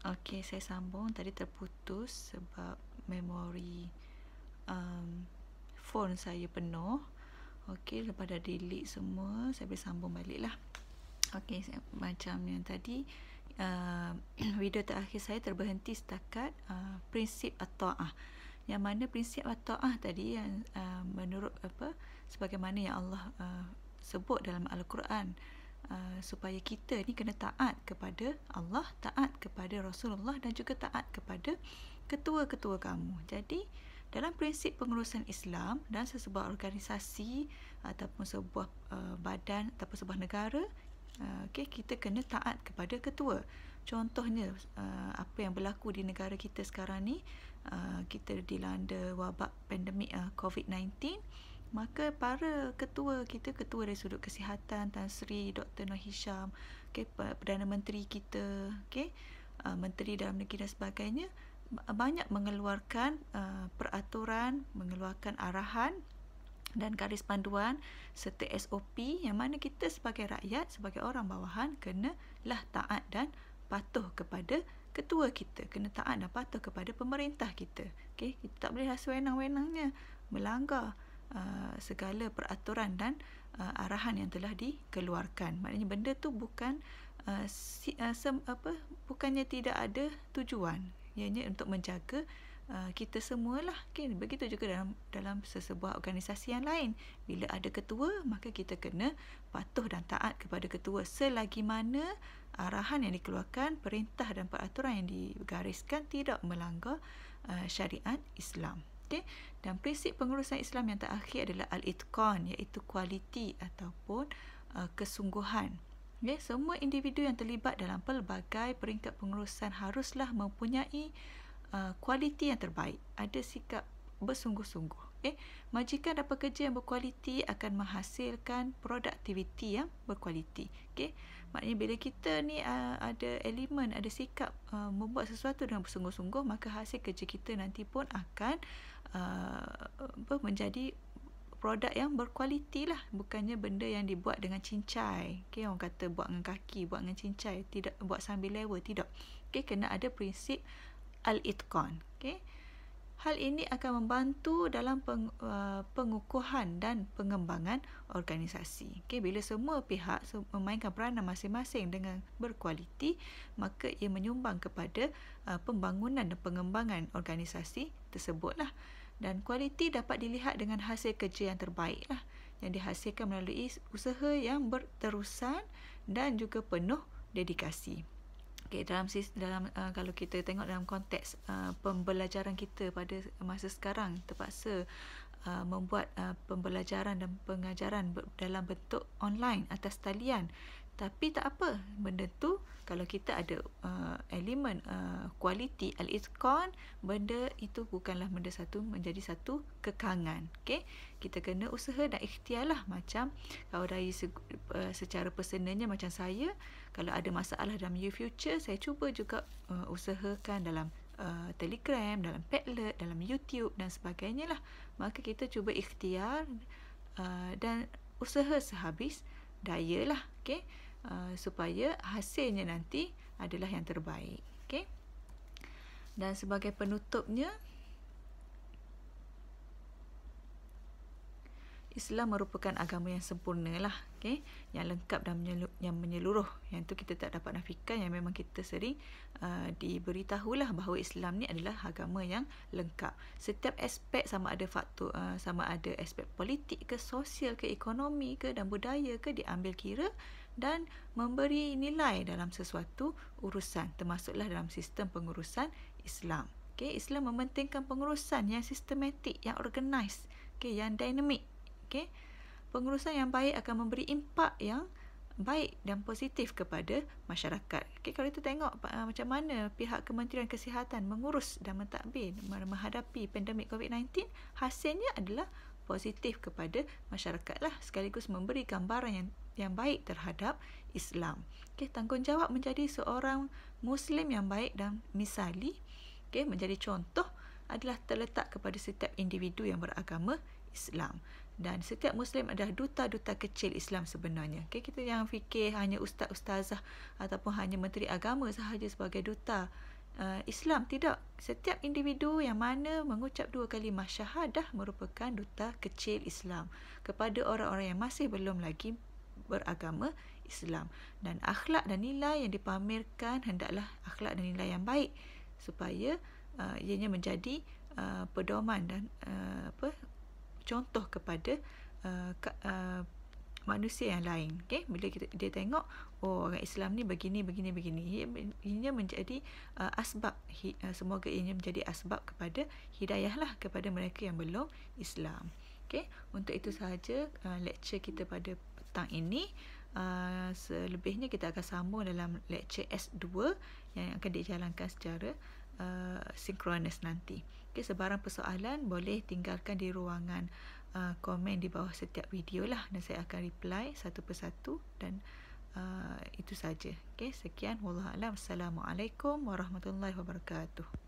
Okey, saya sambung. Tadi terputus sebab memori phone saya penuh. Okey, lepas dah delete semua, saya boleh sambung balik lah. Okey, macam yang tadi, video terakhir saya terberhenti setakat prinsip at-ta'ah. Yang mana prinsip at-ta'ah tadi yang menurut sebagaimana yang Allah sebut dalam Al-Quran, supaya kita ni kena taat kepada Allah, taat kepada Rasulullah dan juga taat kepada ketua-ketua kamu. Jadi dalam prinsip pengurusan Islam dan sesebuah organisasi ataupun sebuah badan ataupun sebuah negara, kita kena taat kepada ketua. Contohnya apa yang berlaku di negara kita sekarang ni, kita dilanda wabak pandemik COVID-19. Maka para ketua kita, ketua dari sudut kesihatan, Tan Sri Dr. Noor Hisham, Perdana Menteri kita, Menteri Dalam Negeri dan sebagainya, banyak mengeluarkan peraturan, mengeluarkan arahan dan garis panduan serta SOP yang mana kita sebagai rakyat, sebagai orang bawahan kenalah taat dan patuh kepada ketua kita, kena taat dan patuh kepada pemerintah kita. Kita tak boleh sewenang-wenangnya melanggar segala peraturan dan arahan yang telah dikeluarkan. Maknanya benda tu bukan bukannya tidak ada tujuan, ianya untuk menjaga kita semualah. Begitu juga dalam sesebuah organisasi yang lain. Bila ada ketua, maka kita kena patuh dan taat kepada ketua selagi mana arahan yang dikeluarkan, perintah dan peraturan yang digariskan tidak melanggar syariat Islam. Dan prinsip pengurusan Islam yang terakhir adalah al-itqan, iaitu kualiti ataupun kesungguhan. Semua individu yang terlibat dalam pelbagai peringkat pengurusan haruslah mempunyai kualiti yang terbaik, ada sikap bersungguh-sungguh. Majikan dan pekerja yang berkualiti akan menghasilkan produktiviti yang berkualiti. Maknanya bila kita ni ada elemen, ada sikap membuat sesuatu dengan bersungguh-sungguh, maka hasil kerja kita nanti pun akan menjadi produk yang berkualiti lah. Bukannya benda yang dibuat dengan cincai. Orang kata buat dengan kaki, buat dengan cincai, tidak buat sambil lewa, tidak. Kena ada prinsip al-itqan. Hal ini akan membantu dalam pengukuhan dan pengembangan organisasi. Bila semua pihak memainkan peranan masing-masing dengan berkualiti, maka ia menyumbang kepada pembangunan dan pengembangan organisasi tersebutlah. Dan kualiti dapat dilihat dengan hasil kerja yang terbaik lah, yang dihasilkan melalui usaha yang berterusan dan juga penuh dedikasi. Dalam kalau kita tengok dalam konteks pembelajaran kita pada masa sekarang, terpaksa membuat pembelajaran dan pengajaran dalam bentuk online atas talian. Tapi tak apa, benda tu kalau kita ada elemen kualiti al-itqan, benda itu bukanlah benda menjadi satu kekangan. Kita kena usaha dan ikhtiarlah. Macam kalau dari secara personalnya, macam saya, kalau ada masalah dalam YouFuture, saya cuba juga usahakan dalam Telegram, dalam Padlet, dalam YouTube dan sebagainya lah. Maka kita cuba ikhtiar dan usaha sehabis daya lah, supaya hasilnya nanti adalah yang terbaik. Dan sebagai penutupnya, Islam merupakan agama yang sempurna lah, yang lengkap dan yang menyeluruh. Yang tu kita tak dapat nafikan, yang memang kita sering diberitahulah bahawa Islam ni adalah agama yang lengkap. Setiap aspek, sama ada faktor, sama ada aspek politik ke, sosial ke, ekonomi ke dan budaya ke, diambil kira dan memberi nilai dalam sesuatu urusan, termasuklah dalam sistem pengurusan Islam. Islam mementingkan pengurusan yang sistematik, yang organised, yang dinamik. Pengurusan yang baik akan memberi impak yang baik dan positif kepada masyarakat. Kalau kita tengok macam mana pihak Kementerian Kesihatan mengurus dan mentadbir menghadapi pandemik COVID-19, hasilnya adalah positif kepada masyarakat lah, sekaligus memberi gambaran yang baik terhadap Islam. Tanggungjawab menjadi seorang Muslim yang baik dan misali, menjadi contoh, adalah terletak kepada setiap individu yang beragama Islam. Dan setiap Muslim adalah duta-duta kecil Islam sebenarnya. Okay, kita jangan fikir hanya ustaz-ustazah ataupun hanya menteri agama sahaja sebagai duta Islam. Tidak. Setiap individu yang mana mengucap 2 kalimah syahadah merupakan duta kecil Islam kepada orang-orang yang masih belum lagi beragama Islam. Dan akhlak dan nilai yang dipamerkan hendaklah akhlak dan nilai yang baik supaya ianya menjadi pedoman dan contoh kepada manusia yang lain. Okay? Bila dia tengok, oh, orang Islam ni begini. Ianya menjadi asbab, semoga ianya menjadi asbab kepada hidayah lah kepada mereka yang belum Islam. Okay? Untuk itu sahaja lecture kita pada petang ini. Selebihnya kita akan sambung dalam lecture S2 yang akan dijalankan secara sinkronus nanti. Okay, sebarang persoalan boleh tinggalkan di ruangan komen di bawah setiap video lah, dan saya akan reply satu persatu, dan itu saja. Okay, sekian, wallahu a'lam. Assalamualaikum warahmatullahi wabarakatuh.